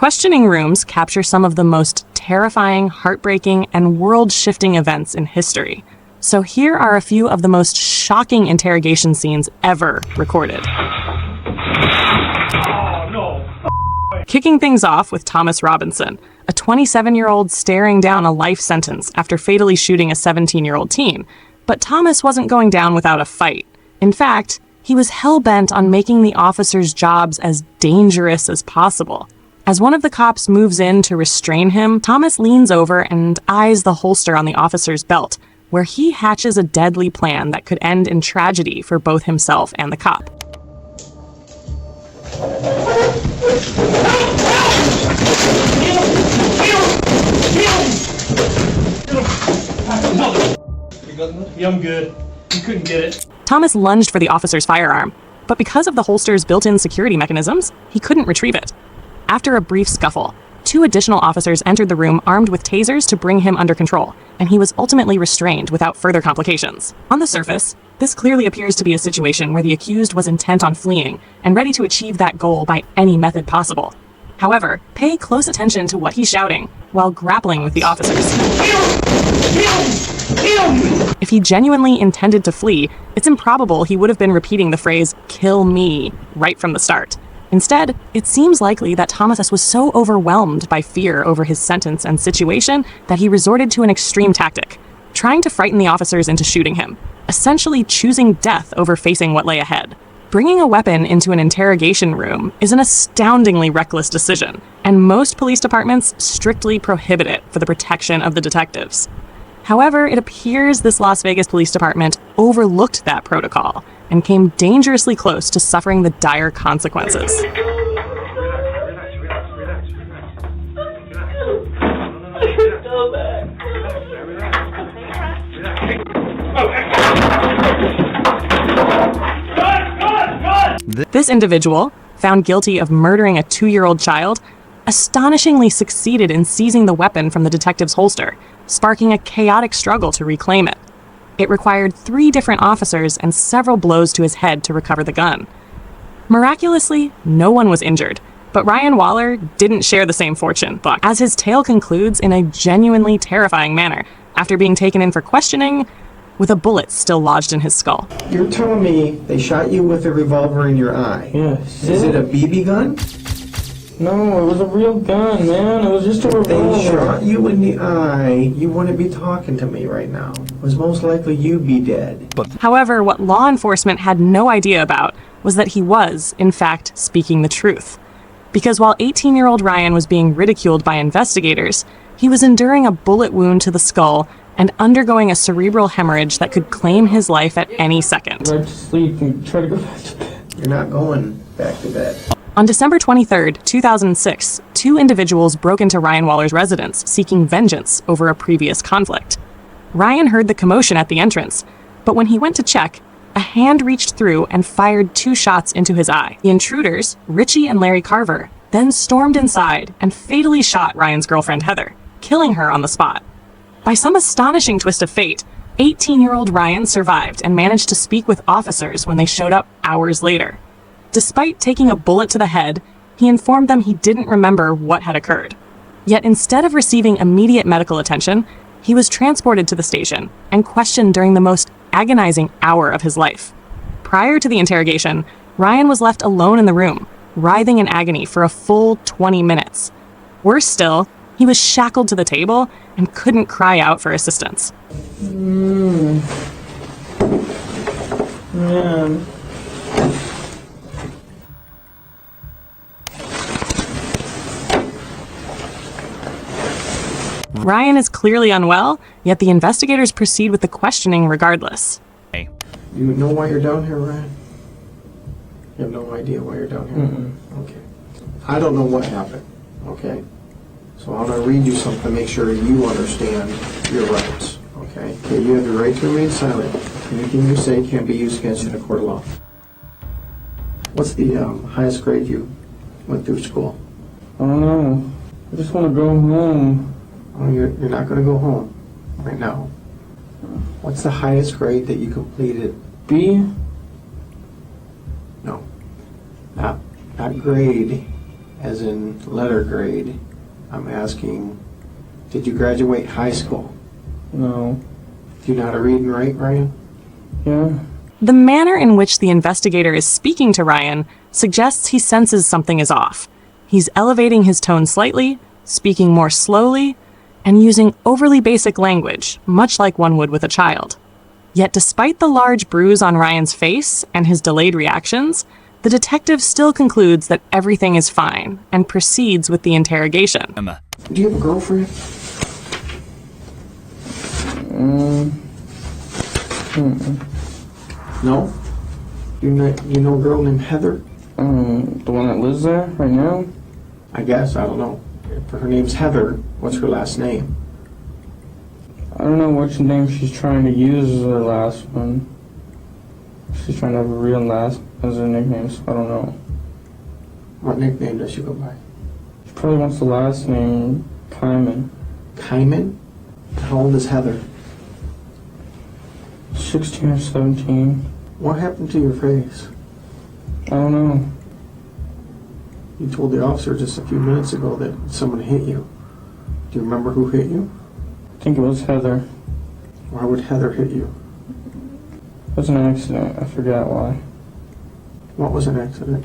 Questioning rooms capture some of the most terrifying, heartbreaking, and world-shifting events in history. So here are a few of the most shocking interrogation scenes ever recorded. Kicking things off with Thomas Robinson, a 27-year-old staring down a life sentence after fatally shooting a 17-year-old teen. But Thomas wasn't going down without a fight. In fact, he was hell-bent on making the officers' jobs as dangerous as possible. As one of the cops moves in to restrain him, Thomas leans over and eyes the holster on the officer's belt, where he hatches a deadly plan that could end in tragedy for both himself and the cop. Yeah, I'm good. You couldn't get it. Thomas lunged for the officer's firearm, but because of the holster's built-in security mechanisms, he couldn't retrieve it. After a brief scuffle, 2 additional officers entered the room armed with tasers to bring him under control, and he was ultimately restrained without further complications. On the surface, this clearly appears to be a situation where the accused was intent on fleeing and ready to achieve that goal by any method possible. However, pay close attention to what he's shouting while grappling with the officers. If he genuinely intended to flee, it's improbable he would have been repeating the phrase, "kill me," right from the start. Instead, it seems likely that Thomas was so overwhelmed by fear over his sentence and situation that he resorted to an extreme tactic, trying to frighten the officers into shooting him, essentially choosing death over facing what lay ahead. Bringing a weapon into an interrogation room is an astoundingly reckless decision, and most police departments strictly prohibit it for the protection of the detectives. However, it appears this Las Vegas Police Department overlooked that protocol and came dangerously close to suffering the dire consequences. This individual, found guilty of murdering a 2-year-old child, astonishingly succeeded in seizing the weapon from the detective's holster, sparking a chaotic struggle to reclaim it. It required 3 different officers and several blows to his head to recover the gun. Miraculously, no one was injured, but Ryan Waller didn't share the same fortune, as his tale concludes in a genuinely terrifying manner, after being taken in for questioning, with a bullet still lodged in his skull. You're telling me they shot you with a revolver in your eye? Yes. Is it a BB gun? No, it was a real gun, man. It was just a revolver. They shot you in the eye, you wouldn't be talking to me right now. It was most likely you'd be dead. However, what law enforcement had no idea about was that he was, in fact, speaking the truth. Because while 18-year-old Ryan was being ridiculed by investigators, he was enduring a bullet wound to the skull and undergoing a cerebral hemorrhage that could claim his life at any second. Go to sleep and try to go back to bed. You're not going back to bed. On December 23, 2006, 2 individuals broke into Ryan Waller's residence seeking vengeance over a previous conflict. Ryan heard the commotion at the entrance, but when he went to check, a hand reached through and fired 2 shots into his eye. The intruders, Richie and Larry Carver, then stormed inside and fatally shot Ryan's girlfriend Heather, killing her on the spot. By some astonishing twist of fate, 18-year-old Ryan survived and managed to speak with officers when they showed up hours later. Despite taking a bullet to the head, he informed them he didn't remember what had occurred. Yet instead of receiving immediate medical attention, he was transported to the station and questioned during the most agonizing hour of his life. Prior to the interrogation, Ryan was left alone in the room, writhing in agony for a full 20 minutes. Worse still, he was shackled to the table and couldn't cry out for assistance. Man. Ryan is clearly unwell, yet the investigators proceed with the questioning regardless. You know why you're down here, Ryan? You have no idea why you're down here? Okay. I don't know what happened, okay? So I'm going to read you something to make sure you understand your rights, okay? Okay, you have the right to remain silent. Anything you say can't be used against you in a court of law. What's the highest grade you went through school? I don't know. I just want to go home. Oh, you're not going to go home right now. What's the highest grade that you completed? B? No. Not grade. as in letter grade. I'm asking, did you graduate high school? No. Do you know how to read and write, Ryan? Yeah. The manner in which the investigator is speaking to Ryan suggests he senses something is off. He's elevating his tone slightly, speaking more slowly, and using overly basic language, much like one would with a child. Yet despite the large bruise on Ryan's face and his delayed reactions, the detective still concludes that everything is fine and proceeds with the interrogation. Do you have a girlfriend? No? You know a girl named Heather? The one that lives there right now? I guess, I don't know. If her name's Heather, what's her last name? I don't know which name she's trying to use as her last one. She's trying to have a real last as her nickname, so I don't know. What nickname does she go by? She probably wants the last name, Kyman. Kyman? How old is Heather? 16 or 17. What happened to your face? I don't know. You told the officer just a few minutes ago that someone hit you. Do you remember who hit you? I think it was Heather. Why would Heather hit you? It was an accident. I forgot why. What was an accident?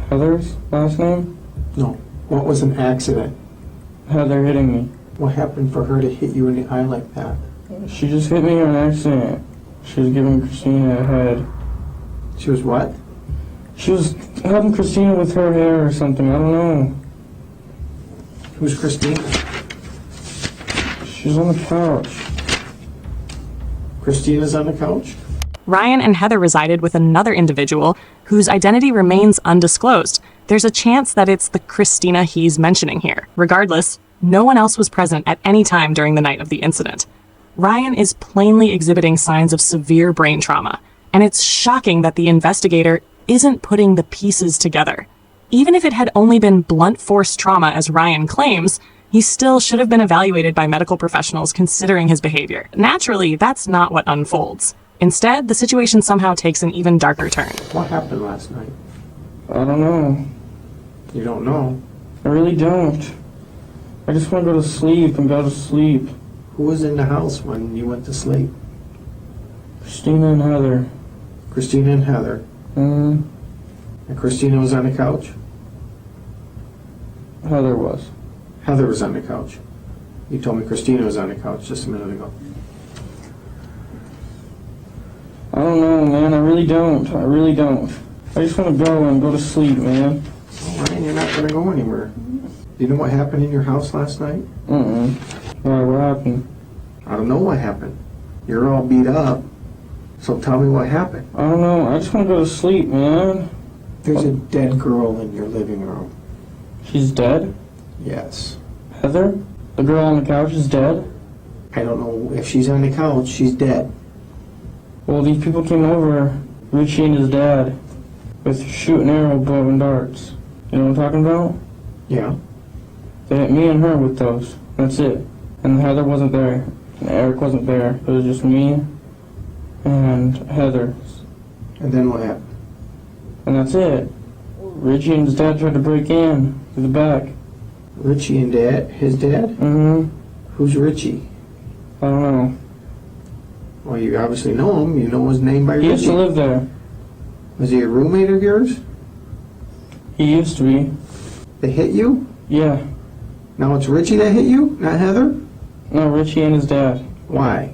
Heather's last name? No. What was an accident? Heather hitting me. What happened for her to hit you in the eye like that? She just hit me on accident. She was giving Christina a head. She was what? She was helping Christina with her hair or something. I don't know. Who's Christina? She's on the couch. Christina's on the couch? Ryan and Heather resided with another individual whose identity remains undisclosed. There's a chance that it's the Christina he's mentioning here. Regardless, no one else was present at any time during the night of the incident. Ryan is plainly exhibiting signs of severe brain trauma, and it's shocking that the investigator isn't putting the pieces together. Even if it had only been blunt force trauma, as Ryan claims, he still should have been evaluated by medical professionals considering his behavior. Naturally, that's not what unfolds. Instead, the situation somehow takes an even darker turn. What happened last night? I don't know. You don't know? I really don't. I just want to go to sleep and go to sleep. Who was in the house when you went to sleep? Christina and Heather. Christina and Heather. Mm, And Christina was on the couch? Heather was. Heather was on the couch. You told me Christina was on the couch just a minute ago. I don't know, man. I really don't. I really don't. I just want to go and go to sleep, man. All right, you're not going to go anywhere. Do you know what happened in your house last night? Why, what happened? I don't know what happened. You're all beat up. So tell me what happened. I don't know. I just want to go to sleep, man. There's a dead girl in your living room. She's dead? Yes. Heather? The girl on the couch is dead? I don't know if she's on the couch. She's dead. Well, these people came over, Richie and his dad, with shooting arrow, bow, and darts. You know what I'm talking about? Yeah. They hit me and her with those. That's it. And Heather wasn't there. And Eric wasn't there. It was just me and Heather. And then what happened? And that's it. Richie and his dad tried to break in through the back. Richie and Dad? His dad? Mm-hmm. Who's Richie? I don't know. Well, you obviously know him. You know his name by He used Richie. to live there. Was he a roommate of yours? He used to be. They hit you? Yeah. Now it's Richie that hit you, not Heather? No, Richie and his dad. Why?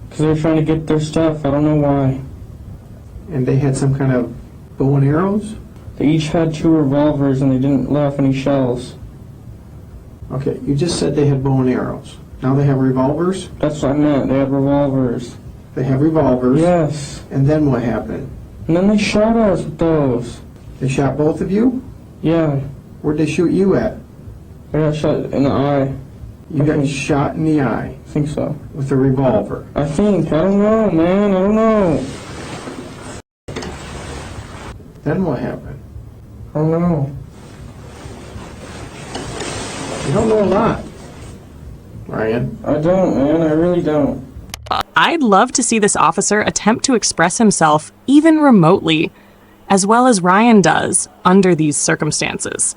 Because they were trying to get their stuff. I don't know why. And they had some kind of bow and arrows? They each had 2 revolvers and they didn't let off any shells. Okay, you just said they had bow and arrows. Now they have revolvers? That's what I meant. They had revolvers. They have revolvers. Yes. And then what happened? And then they shot us with those. They shot both of you? Yeah. Where'd they shoot you at? I got shot in the eye. You got shot in the eye I think so. with a revolver. I think. I don't know, man. I don't know. Then what happened? I don't know. You don't know a lot, Ryan. I don't, man. I really don't. I'd love to see this officer attempt to express himself even remotely, as well as Ryan does, under these circumstances.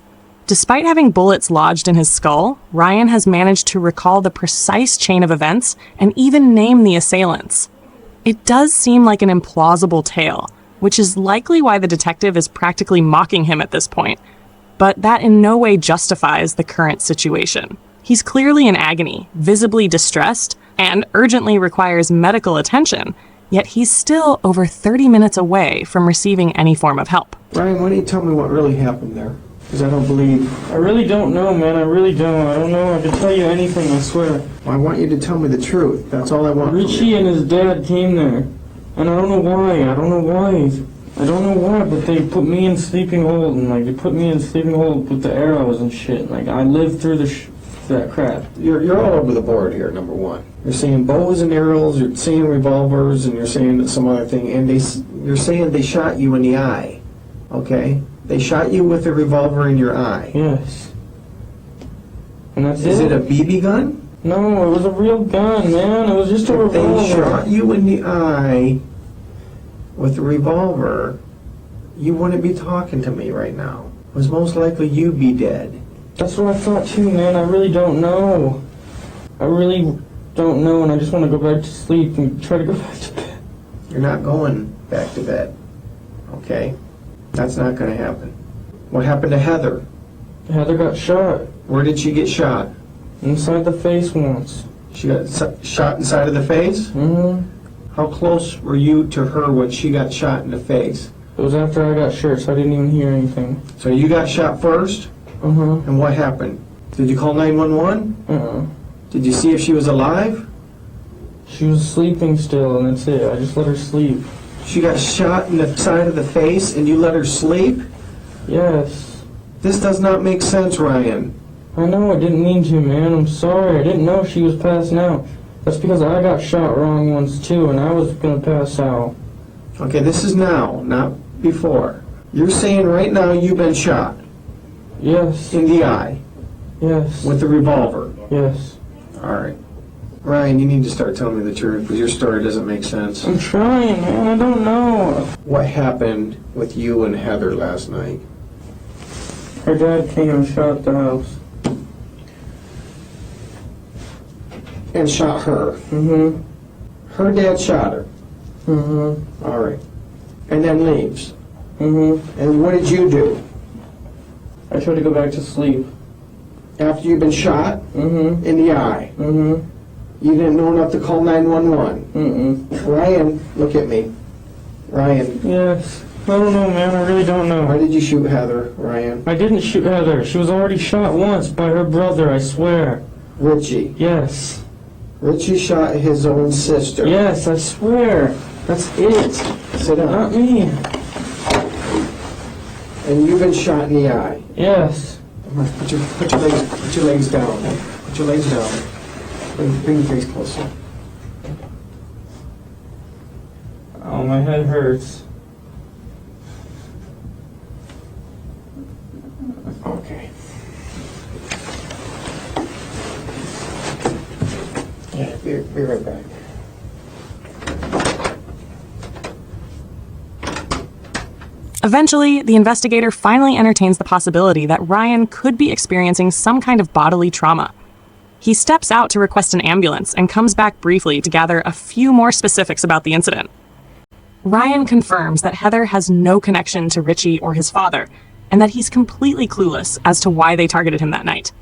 Despite having bullets lodged in his skull, Ryan has managed to recall the precise chain of events and even name the assailants. It does seem like an implausible tale, which is likely why the detective is practically mocking him at this point. But that in no way justifies the current situation. He's clearly in agony, visibly distressed, and urgently requires medical attention, yet he's still over 30 minutes away from receiving any form of help. Ryan, why don't you tell me what really happened there? Because I don't believe... I really don't know, man. I really don't. I don't know. I can tell you anything, I swear. I want you to tell me the truth. That's all I want from you. Richie and his dad came there. And I don't know why. I don't know why, but they put me in sleeping hold, and they put me in sleeping hold with the arrows and shit. I lived through that crap. You're all over the board here, number one. You're saying bows and arrows, you're saying revolvers, and you're saying some other thing, and you're saying they shot you in the eye, okay? They shot you with a revolver in your eye. Yes. And that's Is it a BB gun? No, it was a real gun, man. It was just a revolver. If they shot you in the eye with a revolver, you wouldn't be talking to me right now. It was most likely you'd be dead. That's what I thought too, man. I really don't know. I really don't know, and I just want to go back to sleep and try to go back to bed. You're not going back to bed, okay? That's not going to happen. What happened to Heather? Heather got shot. Where did she get shot? Inside the face once. She got shot inside of the face? Mm-hmm. How close were you to her when she got shot in the face? It was after I got shot, so I didn't even hear anything. So you got shot first? Uh-huh. And what happened? Did you call 911? Uh-uh. Did you see if she was alive? She was sleeping still, and that's it. I just let her sleep. She got shot in the side of the face and you let her sleep? Yes. This does not make sense, Ryan. I know, I didn't mean to, man. I'm sorry. I didn't know she was passing out. That's because I got shot wrong once, too, and I was gonna pass out. Okay, this is now, not before. You're saying right now you've been shot Yes. in the eye Yes. with a revolver. Yes. All right. Ryan, you need to start telling me the truth because your story doesn't make sense. I'm trying, man. I don't know. What happened with you and Heather last night? Her dad came and shot the house. And shot her. Mm-hmm. Her dad shot her. Mm-hmm. All right. And then leaves. Mm-hmm. And what did you do? I tried to go back to sleep. After you've been shot Mm-hmm. in the eye, Mm-hmm. you didn't know enough to call 911. Mm-mm. Ryan, look at me. Ryan, Yes. I don't know, man. I really don't why know. did you shoot Heather, Ryan? I didn't shoot Heather. She was already shot once by her brother, I swear. Richie. Yes. Richie shot his own sister. Yes, I swear. That's it. Sit down. Not me. And you've been shot in the eye. Yes. Come on, put your legs down. Put your legs down. Bring your face closer. Oh, my head hurts. Okay. Yeah, be right back. Eventually, the investigator finally entertains the possibility that Ryan could be experiencing some kind of bodily trauma. He steps out to request an ambulance and comes back briefly to gather a few more specifics about the incident. Ryan confirms that Heather has no connection to Richie or his father, and that he's completely clueless as to why they targeted him that night.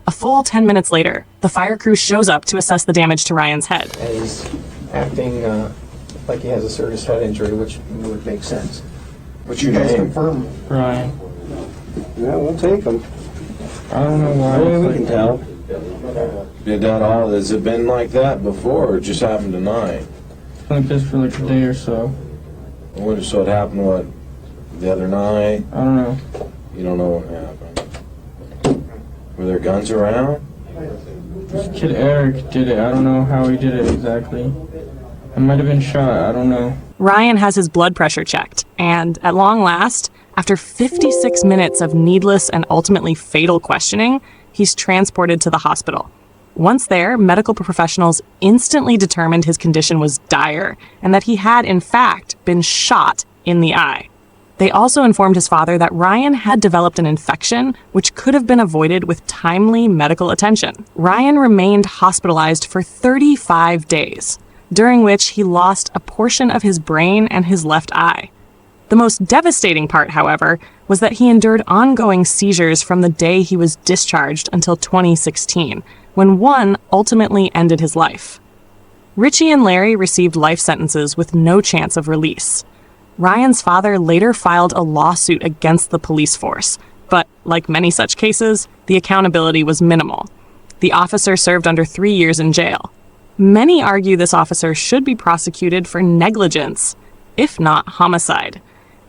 A full 10 minutes later, the fire crew shows up to assess the damage to Ryan's head. And he's acting like he has a serious head injury, which would make sense. What's You your guys name? confirm. Ryan. Yeah, we'll take him. I don't know why. Yeah, we can tell. Did that all? Has it been like that before, or it just happened tonight? It's been like this for like a day or so. So it happened what? The other night? I don't know. You don't know what happened. Were there guns around? This kid Eric did it. I don't know how he did it exactly. I might have been shot. I don't know. Ryan has his blood pressure checked, and at long last, after 56 minutes of needless and ultimately fatal questioning, he's transported to the hospital. Once there, medical professionals instantly determined his condition was dire and that he had, in fact, been shot in the eye. They also informed his father that Ryan had developed an infection which could have been avoided with timely medical attention. Ryan remained hospitalized for 35 days, during which he lost a portion of his brain and his left eye. The most devastating part, however, was that he endured ongoing seizures from the day he was discharged until 2016, when one ultimately ended his life. Richie and Larry received life sentences with no chance of release. Ryan's father later filed a lawsuit against the police force, but, like many such cases, the accountability was minimal. The officer served under 3 years in jail. Many argue this officer should be prosecuted for negligence, if not homicide,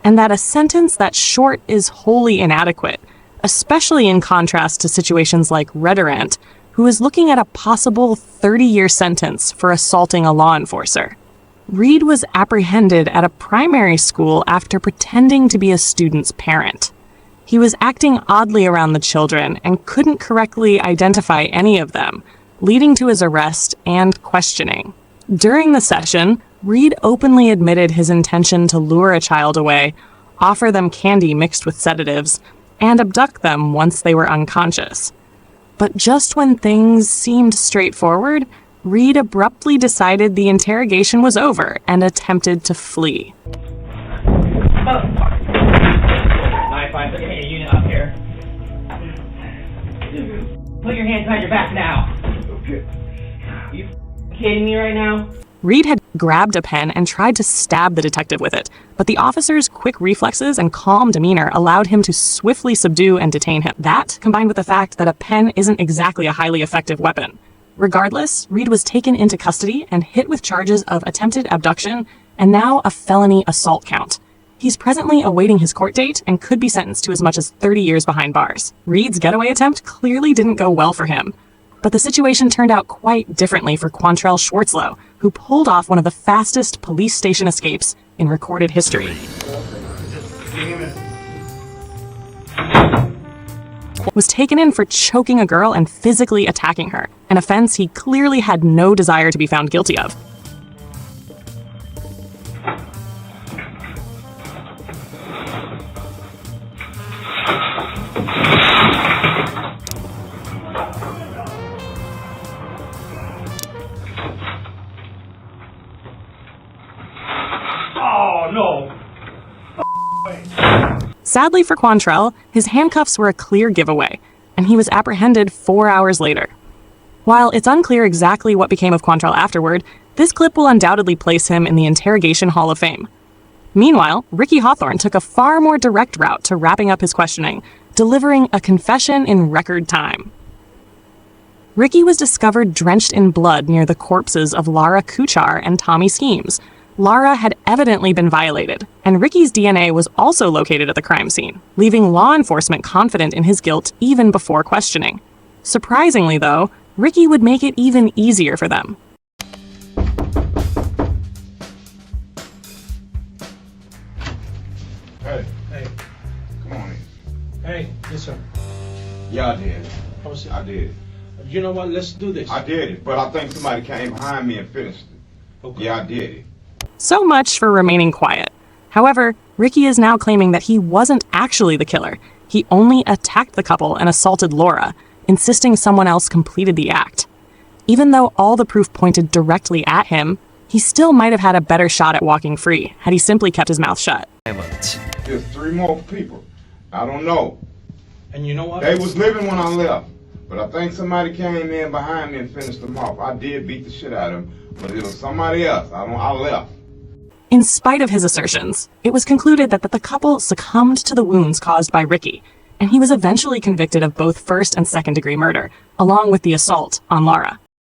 and that a sentence that short is wholly inadequate, especially in contrast to situations like Redderant, who is looking at a possible 30-year sentence for assaulting a law enforcer. Reed was apprehended at a primary school after pretending to be a student's parent. He was acting oddly around the children and couldn't correctly identify any of them, leading to his arrest and questioning. During the session, Reed openly admitted his intention to lure a child away, offer them candy mixed with sedatives, and abduct them once they were unconscious. But just when things seemed straightforward, Reed abruptly decided the interrogation was over and attempted to flee. Put your unit up here. Put your hands behind your back now. Okay. You kidding me right now? Reed had grabbed a pen and tried to stab the detective with it, but the officer's quick reflexes and calm demeanor allowed him to swiftly subdue and detain him. That, combined with the fact that a pen isn't exactly a highly effective weapon. Regardless, Reed was taken into custody and hit with charges of attempted abduction and now a felony assault count. He's presently awaiting his court date and could be sentenced to as much as 30 years behind bars. Reed's getaway attempt clearly didn't go well for him, but the situation turned out quite differently for Quantrell Schwartzlow, who pulled off one of the fastest police station escapes in recorded history. Was taken in for choking a girl and physically attacking her, an offense he clearly had no desire to be found guilty of. Oh, no. Sadly for Quantrell, his handcuffs were a clear giveaway, and he was apprehended 4 hours later. While it's unclear exactly what became of Quantrell afterward, this clip will undoubtedly place him in the Interrogation Hall of Fame. Meanwhile, Ricky Hawthorne took a far more direct route to wrapping up his questioning, delivering a confession in record time. Ricky was discovered drenched in blood near the corpses of Lara Kuchar and Tommy Schemes. Lara had evidently been violated, and Ricky's DNA was also located at the crime scene, leaving law enforcement confident in his guilt even before questioning. Surprisingly, though, Ricky would make it even easier for them. Hey, Hey, come on in. hey, yes sir. Yeah, I did. I was, I did. you know what, let's do this. I did it, but I think somebody came behind me and finished it. Okay. Yeah, I did it. So much for remaining quiet. However, Ricky is now claiming that he wasn't actually the killer. He only attacked the couple and assaulted Laura, insisting someone else completed the act. Even though all the proof pointed directly at him, he still might have had a better shot at walking free had he simply kept his mouth shut. There's 3 more people. I don't know. And you know what? They was living when I left, but I think somebody came in behind me and finished them off. I did beat the shit out of them, but it was somebody else. I left. In spite of his assertions, it was concluded that the couple succumbed to the wounds caused by Ricky, and he was eventually convicted of both first and second-degree murder, along with the assault on Lara.